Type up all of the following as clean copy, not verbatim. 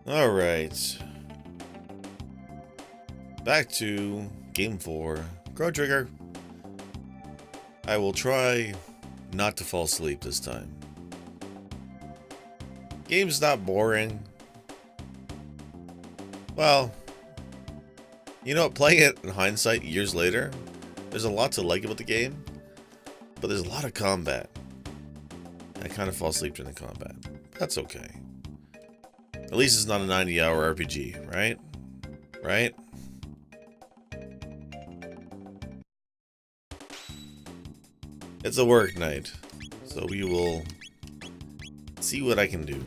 Alright. Back to Game 4. Chrono Trigger. I will try not to fall asleep this time. Game's not boring. Well, you know what, playing it in hindsight years later, there's a lot to like about the game, but there's a lot of combat. I kind of fall asleep during the combat. That's okay. At least it's not a 90-hour RPG, right? Right? It's a work night, so we will see what I can do.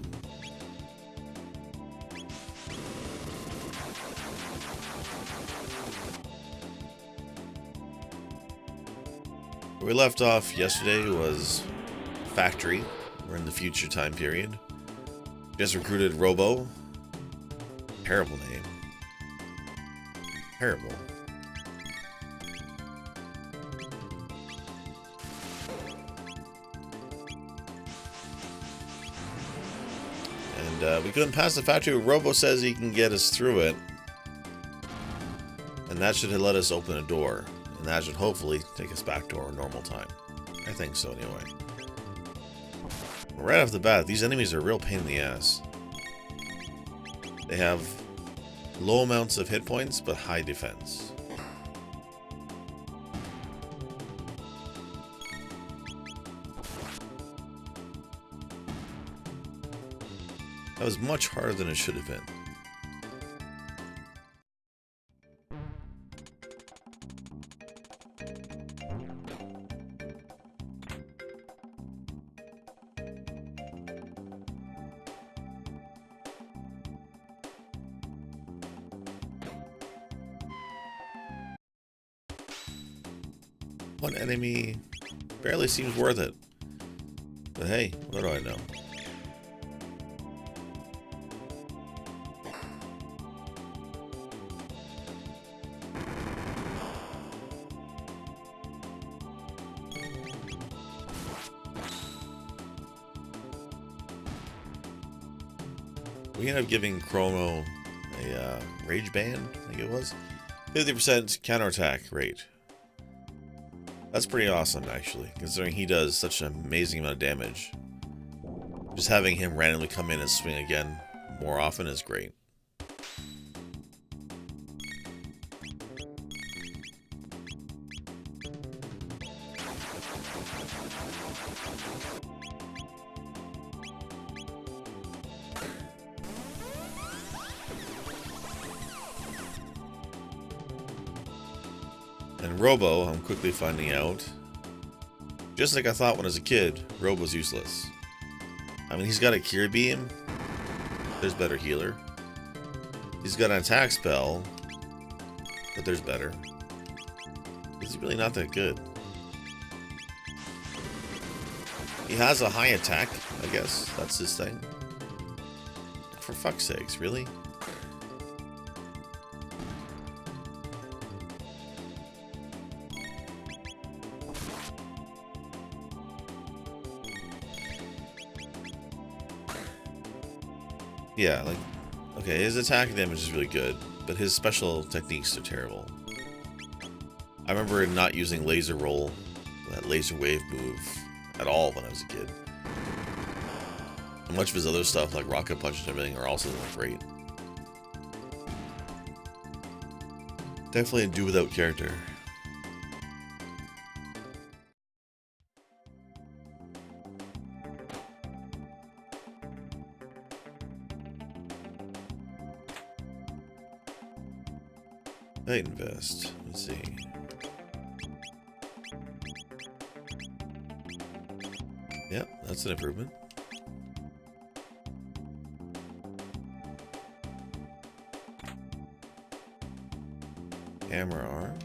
Where we left off yesterday was Factory. We're in the future time period. Just recruited Robo. Terrible name. Terrible. And we couldn't pass the factory. Robo says he can get us through it. And that should let us open a door. And that should hopefully take us back to our normal time. I think so anyway. Right off the bat, these enemies are a real pain in the ass. They have low amounts of hit points, but high defense. That was much harder than it should have been. One enemy barely seems worth it. But hey, what do I know? We ended up giving Chrono a rage band, I think it was. 50% counterattack rate. That's pretty awesome, actually, considering he does such an amazing amount of damage. Just having him randomly come in and swing again more often is great. And Robo, I'm quickly finding out, just like I thought when I was a kid, Robo's useless. I mean, he's got a cure beam. There's better healer. He's got an attack spell, but there's better. He's really not that good. He has a high attack, I guess. That's his thing. For fuck's sakes, really? Yeah, like, okay, his attack damage is really good, but his special techniques are terrible. I remember not using laser roll, that laser wave move, at all when I was a kid. And much of his other stuff, like rocket punch and everything, are also not great. Definitely a do without character. Titan vest. Let's see. Yep, that's an improvement. Hammer arm.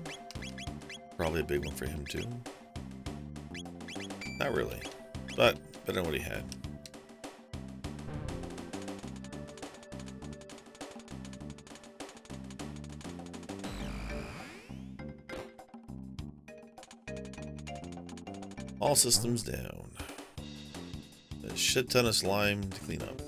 Probably a big one for him too. Not really, but better than what he had. All systems down. A shit ton of slime to clean up.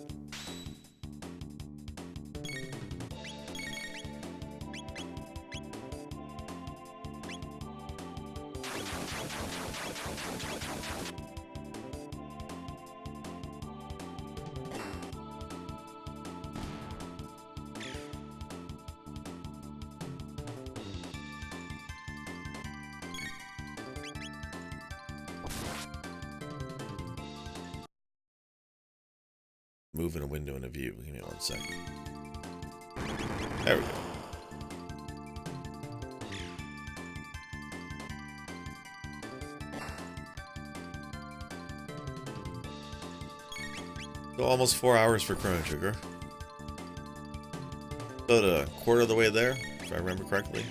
Moving a window in a view. Give me 1 second. There we go. So almost 4 hours for Chrono Trigger. About a quarter of the way there, if I remember correctly.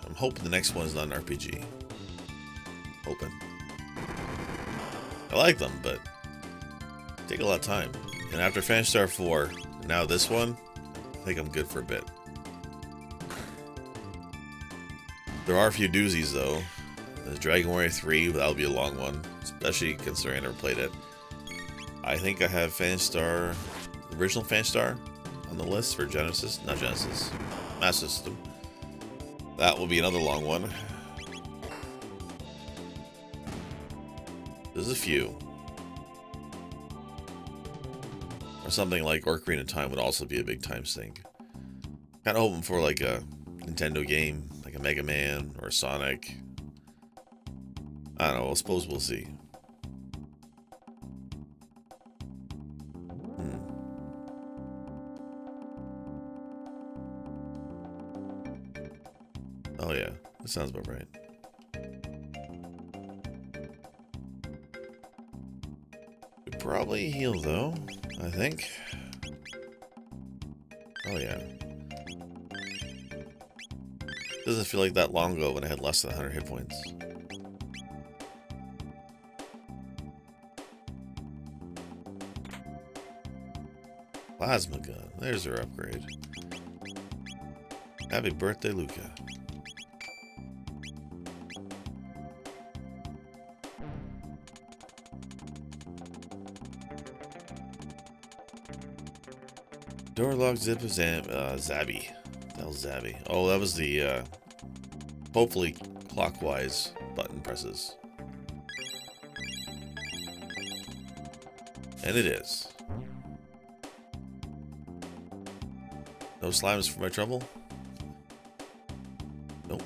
I'm hoping the next one is not an RPG. Hoping. I like them, but take a lot of time. And after Phantasy Star 4, now this one, I think I'm good for a bit. There are a few doozies though. There's Dragon Warrior 3, but that'll be a long one, especially considering I never played it. I think I have Phantasy Star, the original Phantasy Star, on the list for Genesis, not Genesis, Master System. That will be another long one. There's a few. Or something like Ocarina of Time would also be a big time sink. Kind of hoping for like a Nintendo game, like a Mega Man or a Sonic. I don't know, I suppose we'll see. Oh yeah, that sounds about right. Could probably heal though, I think. Oh yeah. Doesn't feel like that long ago when I had less than 100 hit points. Plasma gun, there's her upgrade. Happy birthday, Luca. Door lock, zip, Zabby. That was Zabby. Oh, that was the, hopefully clockwise button presses. And it is. No slimes for my trouble? Nope.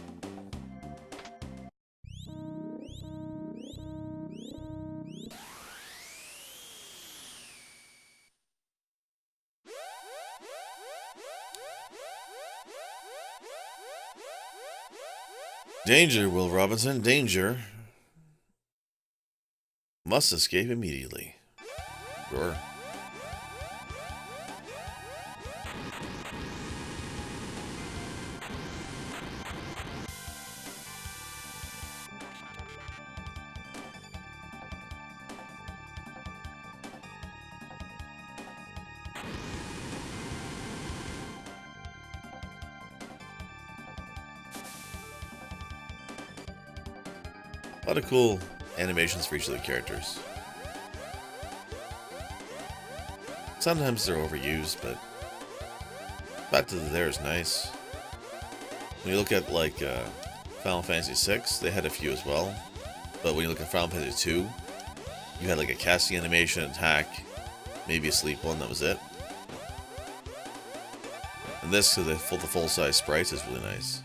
Danger, Will Robinson, danger. Must escape immediately. Sure. A lot of cool animations for each of the characters. Sometimes they're overused, but back to there is nice. When you look at like Final Fantasy VI, they had a few as well. But when you look at Final Fantasy II, you had like a casting animation, attack, maybe a sleep one, that was it. And this, because the full-size sprites, is really nice.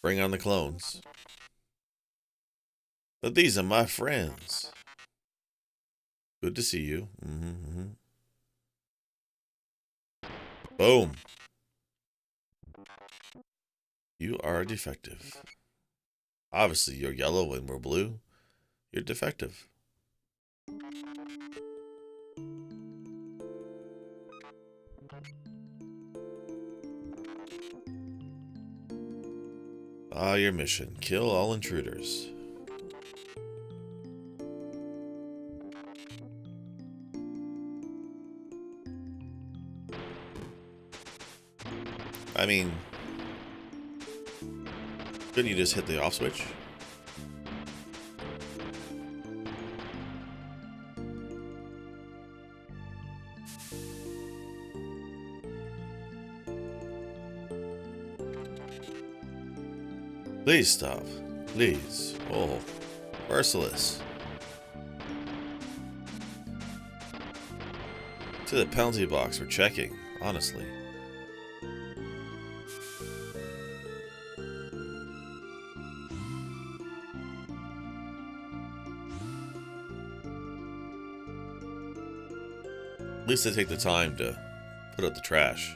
Bring on the clones. But these are my friends. Good to see you. Boom. You are defective. Obviously, you're yellow and we're blue. You're defective. Ah, your mission. Kill all intruders. I mean, couldn't you just hit the off switch? Please stop. Please. Oh, merciless. To the penalty box for checking, honestly. At least they take the time to put out the trash.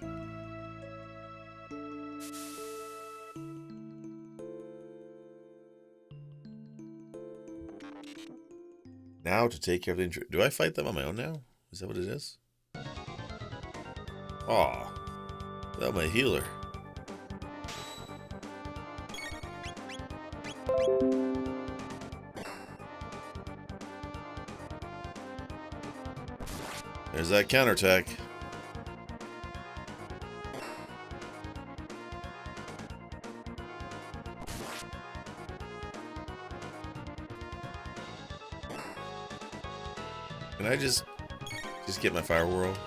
Now to take care of the injury. Do I fight them on my own now? Is that what it is? Aw. That's my healer. There's that counterattack. Can I just get my fire whirl?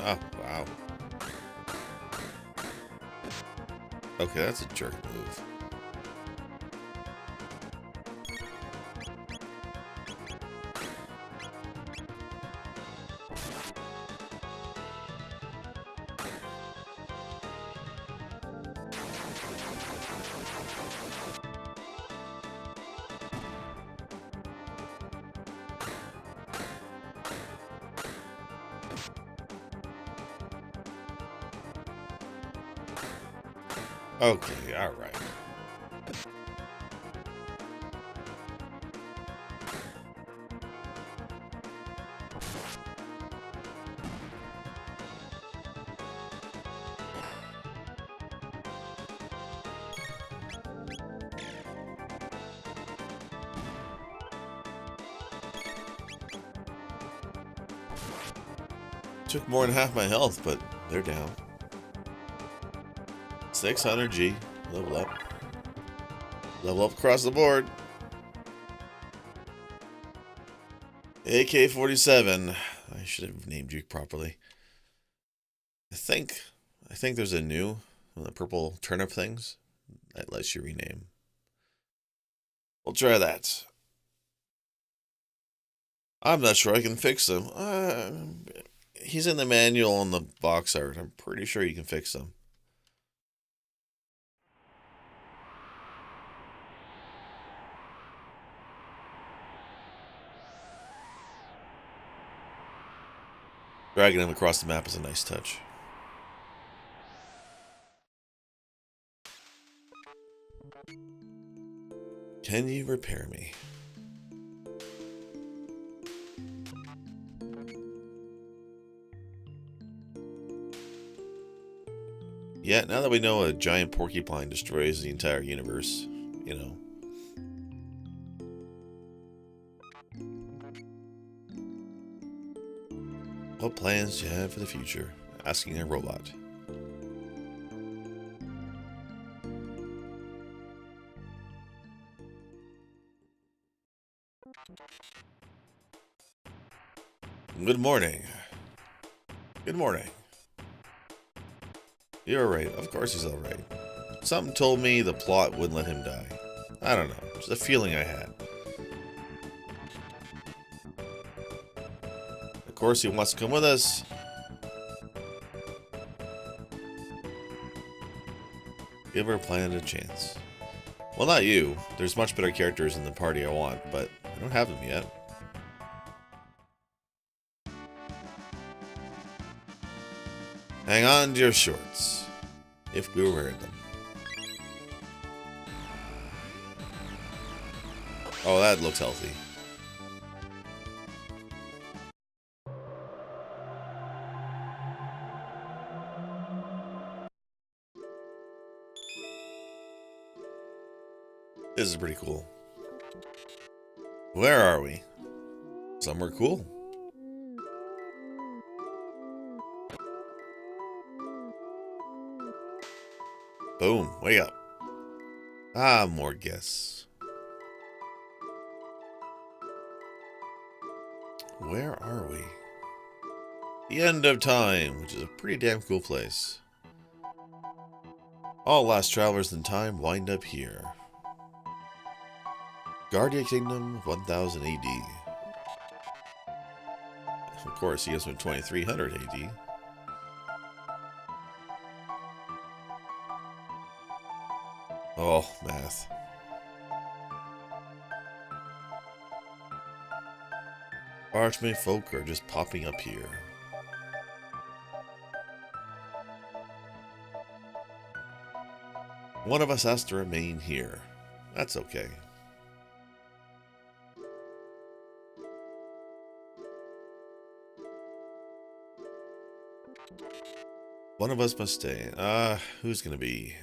Oh, wow. Okay, that's a jerk move. Okay, alright. Took more than half my health, but they're down. 600 G. Level up. Level up across the board. AK-47. I should have named you properly. I think there's a new one of the purple turnip things that lets you rename. We'll try that. I'm not sure I can fix them. He's in the manual on the box art. I'm pretty sure you can fix them. Dragging him across the map is a nice touch. Can you repair me? Yeah, now that we know a giant porcupine destroys the entire universe, you know. What plans do you have for the future? Asking a robot. Good morning. Good morning. You're right. Of course he's alright. Something told me the plot wouldn't let him die. I don't know. It's a feeling I had. Of course he wants to come with us. Give our planet a chance. Well, not you. There's much better characters in the party I want, but I don't have them yet. Hang on to your shorts, if we were wearing them. Oh, that looks healthy. This is pretty cool. Where are we? Somewhere cool. Boom, way up. Ah, more guests. where are we? The end of time, which is a pretty damn cool place. All last travelers in time wind up here. Guardia Kingdom, 1000 AD. Of course, he goes from 2300 AD. Oh, math. Parchment folk are just popping up here. One of us has to remain here. That's okay. One of us must stay. Who's gonna be?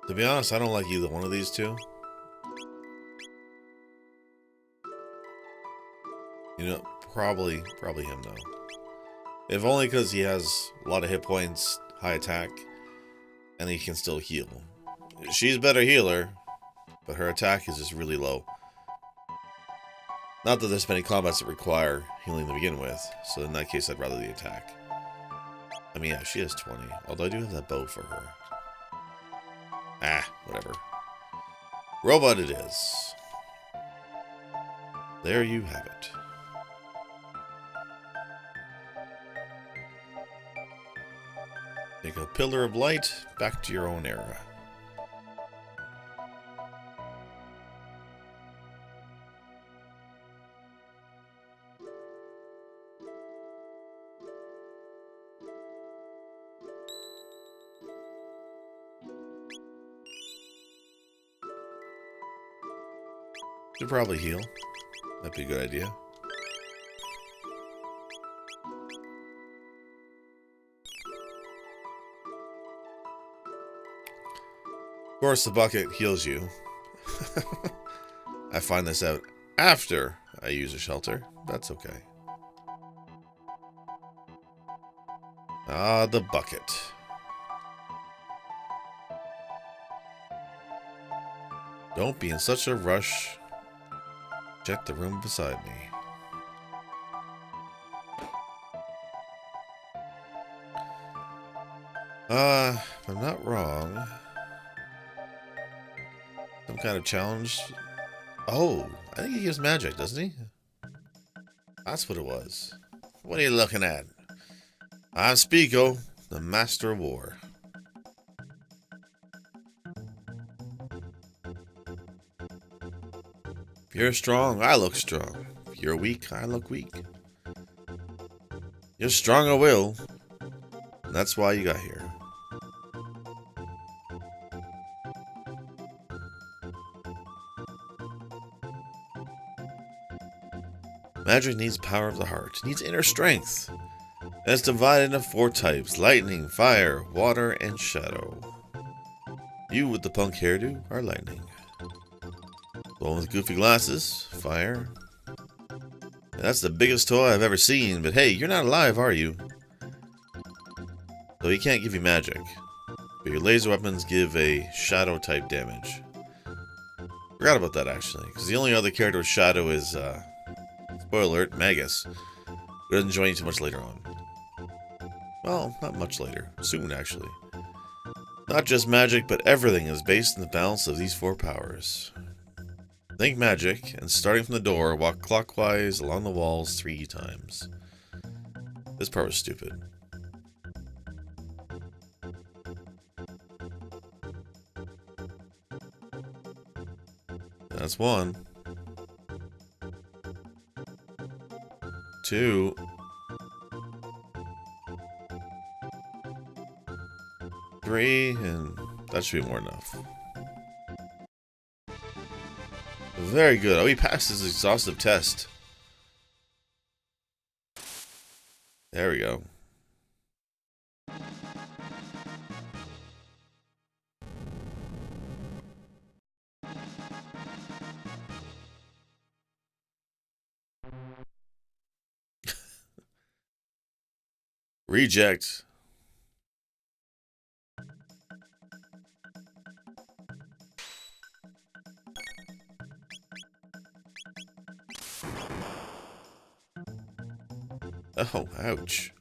To be honest, I don't like either one of these two. You know, probably him though. If only because he has a lot of hit points, high attack, and he can still heal. She's a better healer, but her attack is just really low. Not that there's many combats that require healing to begin with, so in that case I'd rather the attack. I mean, yeah, she has 20, although I do have that bow for her. Ah, whatever. Robot it is. There you have it. Take a pillar of light back to your own era. Should probably heal. That'd be a good idea. Of course, the bucket heals you. I find this out after I use a shelter. That's okay. Ah, the bucket. Don't be in such a rush. Check the room beside me. If I'm not wrong, some kind of challenge. Oh, I think he gives magic, doesn't he? That's what it was. What are you looking at? I'm Spico, the Master of War. If you're strong, I look strong. If you're weak, I look weak. You're strong of will, and that's why you got here. Magic needs power of the heart, needs inner strength. And it's divided into 4 types: lightning, fire, water, and shadow. You with the punk hairdo are lightning. The one with goofy glasses, fire. And that's the biggest toy I've ever seen, but hey, you're not alive, are you? So he can't give you magic. But your laser weapons give a shadow type damage. Forgot about that actually, because the only other character with shadow is, spoiler alert, Magus. Who doesn't join you too much later on. Well, not much later. Soon, actually. Not just magic, but everything is based on the balance of these 4 powers. Think magic, and starting from the door, walk clockwise along the walls 3 times. This part was stupid. That's 1. 2. 3, and that should be more enough. Very good. Oh, he passed his exhaustive test. There we go. Reject. Oh, ouch.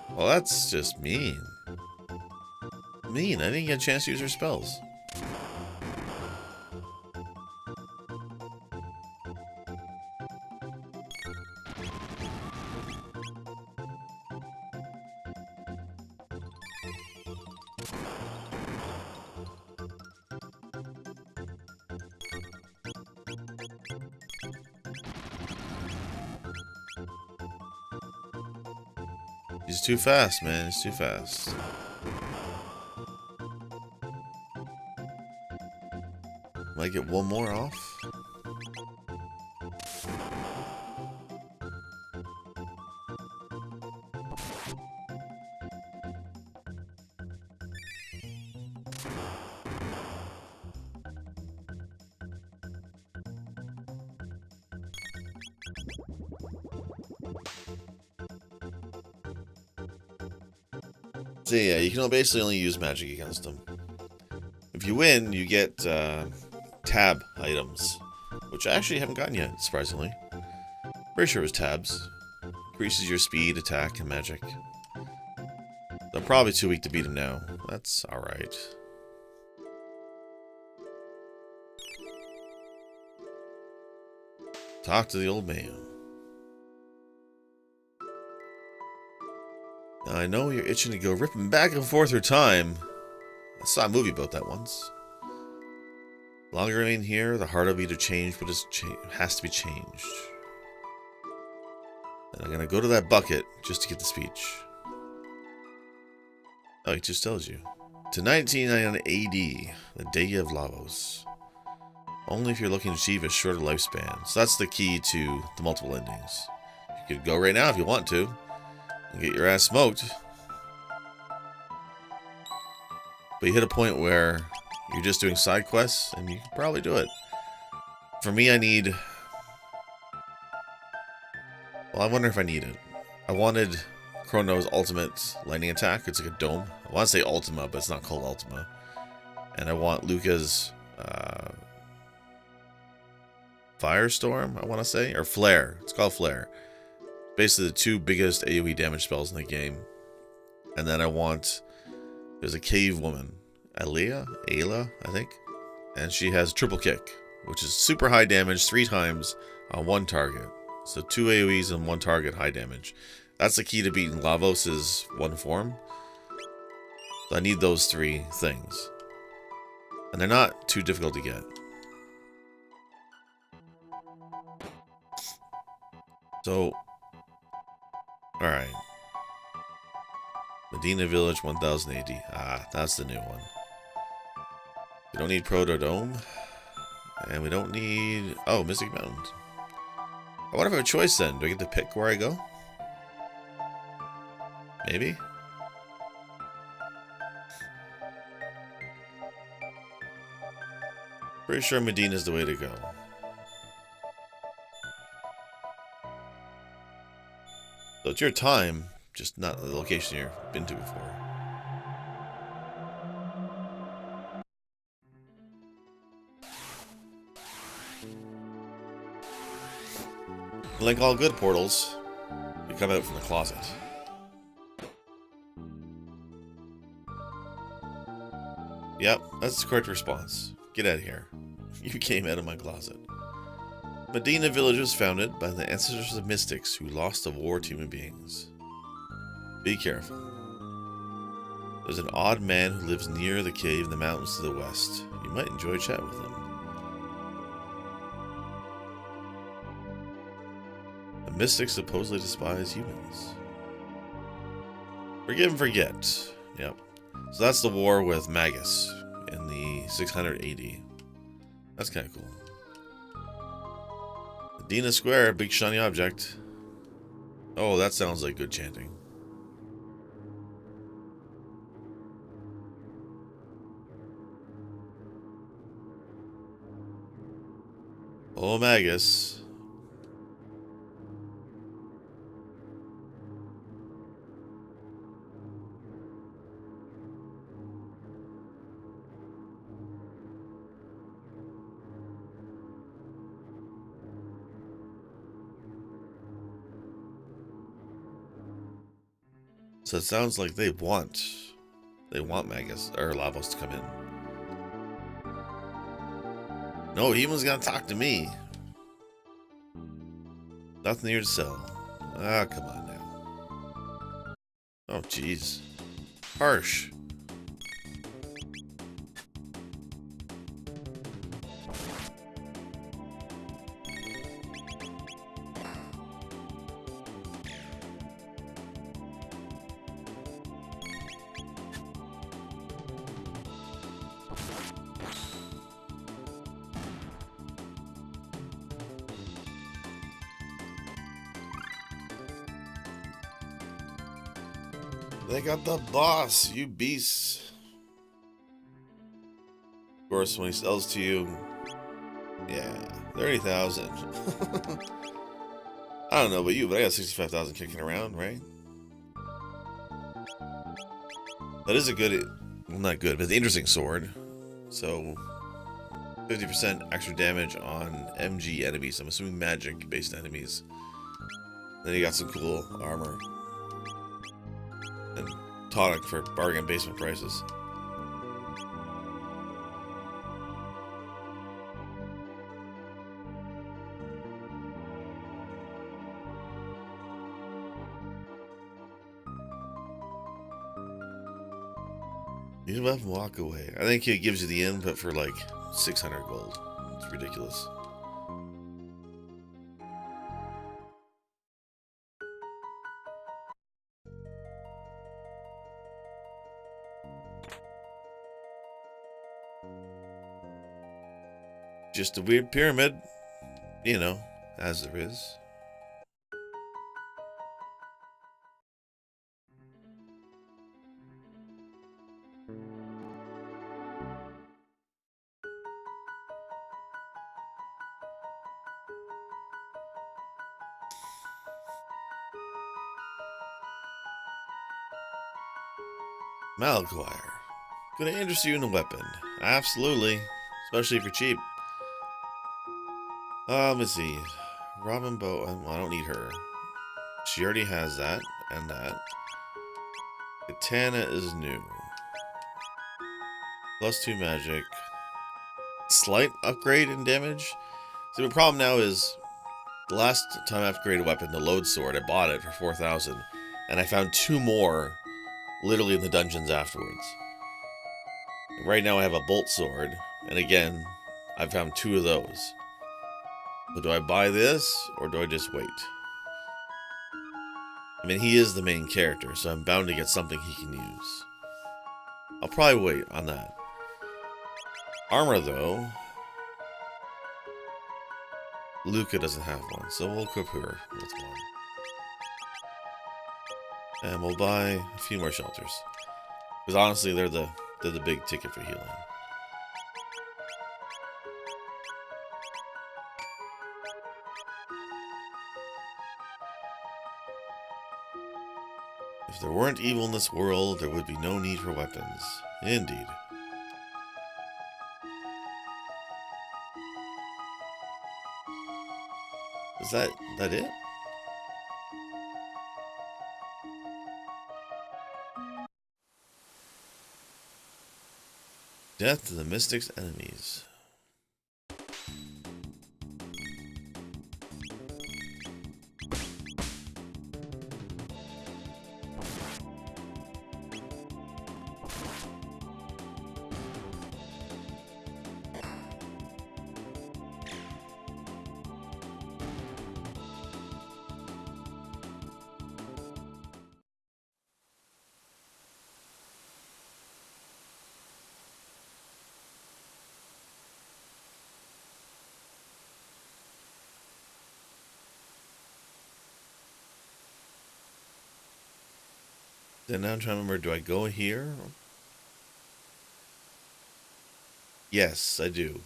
Well, that's just mean. Mean, I didn't get a chance to use her spells. He's too fast, man. He's too fast. Might get one more off. So yeah, you can basically only use magic against them. If you win, you get tab items, which I actually haven't gotten yet, surprisingly. Pretty sure it was tabs. Increases your speed, attack, and magic. I'm probably too weak to beat him now. That's alright. Talk to the old man. Now, I know you're itching to go ripping back and forth through time. I saw a movie about that once. The longer you remain here, the harder it'll be to change what has to be changed. And I'm gonna go to that bucket just to get the speech. Oh, it just tells you. To 1999 AD, the day of Lavos. Only if you're looking to achieve a shorter lifespan. So that's the key to the multiple endings. You could go right now if you want to. And get your ass smoked. But you hit a point where you're just doing side quests, and you can probably do it. For me, I need... Well, I wonder if I need it. I wanted Chrono's ultimate lightning attack. It's like a dome. I want to say Ultima, but it's not called Ultima. And I want Luca's Firestorm, I want to say. Or Flare. It's called Flare. Basically the two biggest AoE damage spells in the game. And then I want... There's a cave woman. Ayla, I think. And she has triple kick, which is super high damage 3 times on one target. So 2 AoEs and 1 target high damage. That's the key to beating Lavos' one form. So I need those 3 things. And they're not too difficult to get. So... Alright. Medina Village 1000 AD. Ah, that's the new one. We don't need Protodome. And we don't need... Oh, Mystic Mountain. I wonder if I have a choice then. Do I get to pick where I go? Maybe? Pretty sure Medina's the way to go. So it's your time, just not the location you've been to before. Like all good portals, you come out from the closet. Yep, that's the correct response. Get out of here. You came out of my closet. Medina Village was founded by the ancestors of mystics who lost the war to human beings. Be careful. There's an odd man who lives near the cave in the mountains to the west. You might enjoy a chat with him. The mystics supposedly despise humans. Forgive and forget. Yep. So that's the war with Magus in the 600 AD. That's kind of cool. Medina Square, big shiny object. Oh, that sounds like good chanting. Oh, Magus. So it sounds like they want Magus or Lavos to come in. No, he was gonna talk to me. Nothing here to sell. Ah, come on now. Oh, jeez. Harsh. They got the boss, you beasts. Of course, when he sells to you, yeah, 30,000. I don't know about you, but I got 65,000 kicking around, right? That is a good, well, not good, but the interesting sword. So, 50% extra damage on MG enemies. I'm assuming magic-based enemies. Then you got some cool armor. And tonic for bargain basement prices. You don't have to walk away. I think it gives you the input for like 600 gold. It's ridiculous. Just a weird pyramid, you know, as there is. Malguire. Gonna interest you in a weapon. Absolutely. Especially if you're cheap. Let me see. Robin Bow. I don't need her. She already has that and that. Katana is new. +2 magic. Slight upgrade in damage. So the problem now is, the last time I upgraded a weapon, the load sword, I bought it for 4,000, and I found 2 more literally in the dungeons afterwards. Right now I have a bolt sword, and again, I found 2 of those. So do I buy this, or do I just wait? I mean, he is the main character, so I'm bound to get something he can use. I'll probably wait on that. Armor, though. Luca doesn't have one, so we'll equip her with one. And we'll buy a few more shelters. Because honestly, they're the big ticket for healing. If there weren't evil in this world, there would be no need for weapons. Indeed. Is that it? Death to the Mystic's enemies. Then now I'm trying to remember, do I go here? Yes, I do.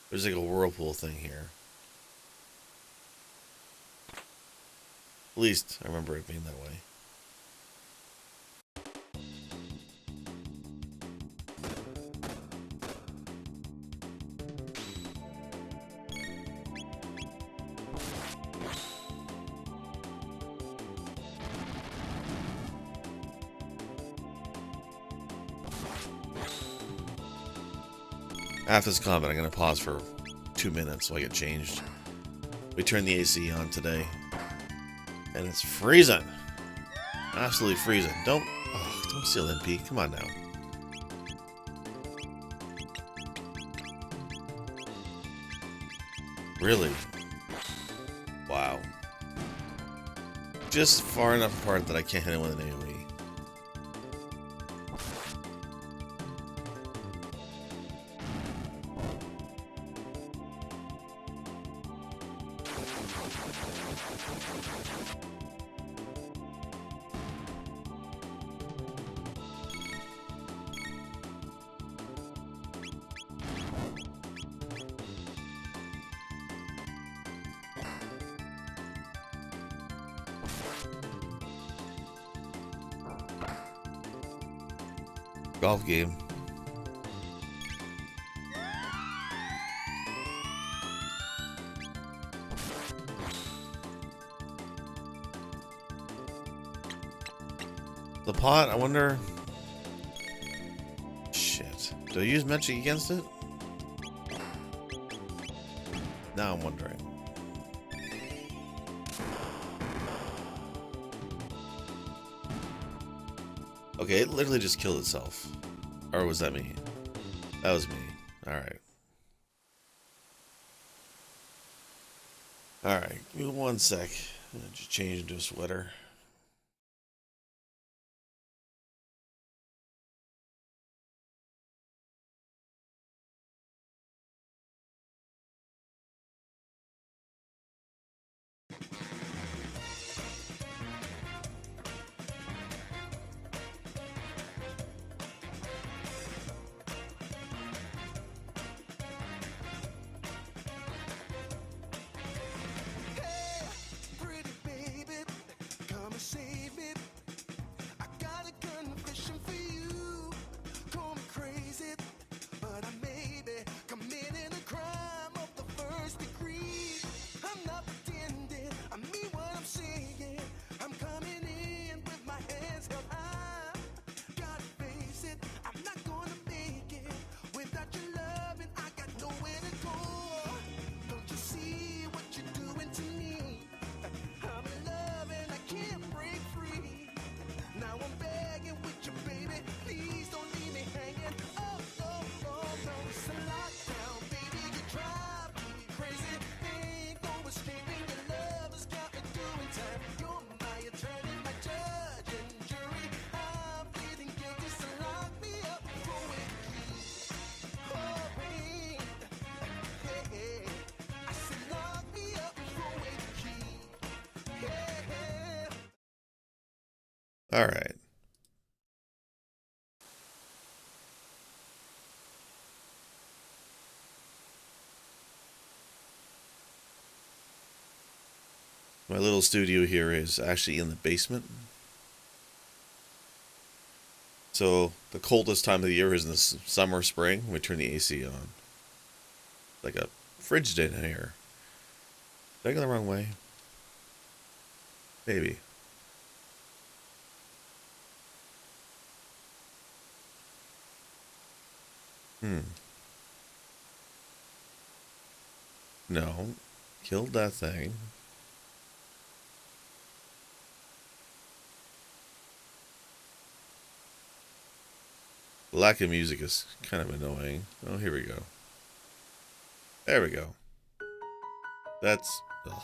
There's like a whirlpool thing here. At least I remember it being that way. After this combat, I'm going to pause for 2 minutes so I get changed. We turned the AC on today. And it's freezing. Absolutely freezing. Don't steal MP. Come on now. Really? Wow. Just far enough apart that I can't hit it with an AoE. Golf game. The pot, I wonder... Shit. Do I use magic against it? Now I'm wondering. Okay, it literally just killed itself. Or was that me? That was me. Alright. Alright, give me 1 sec. I'll just change into a sweater. Alright. My little studio here is actually in the basement. So the coldest time of the year is in the summer, spring. We turn the AC on. Like a fridge did in here. Did I go the wrong way? Maybe. No. Killed that thing. The lack of music is kind of annoying. Oh, here we go. There we go. That's... Ugh.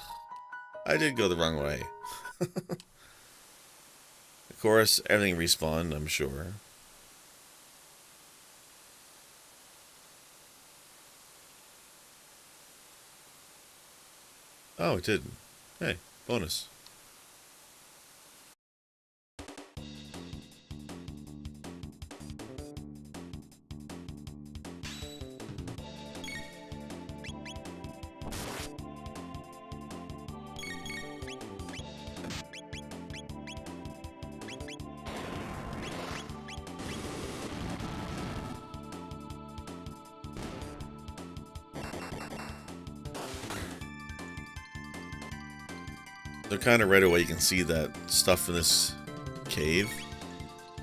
I did go the wrong way. Of course, everything respawned, I'm sure. Oh, it didn't. Hey, bonus. So kind of right away you can see that stuff in this cave.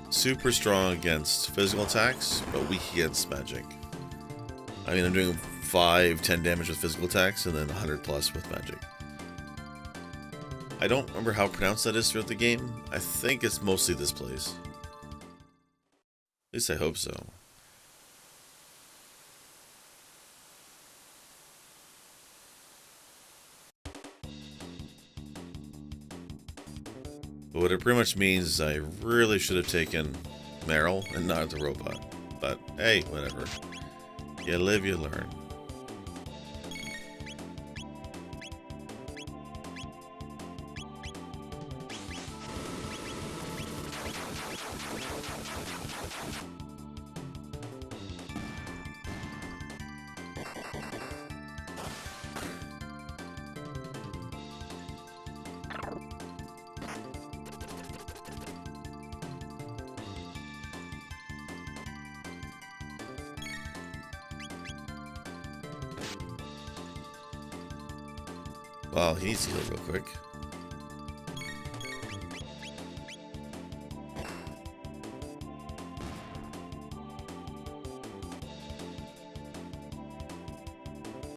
Super strong against physical attacks, but weak against magic. I mean, I'm doing 5, 10 damage with physical attacks, and then 100 plus with magic. I don't remember how pronounced that is throughout the game. I think it's mostly this place. At least I hope so. But what it pretty much means is I really should have taken Meryl and not the robot. But hey, whatever. You live, you learn. Wow, he needs to heal real quick.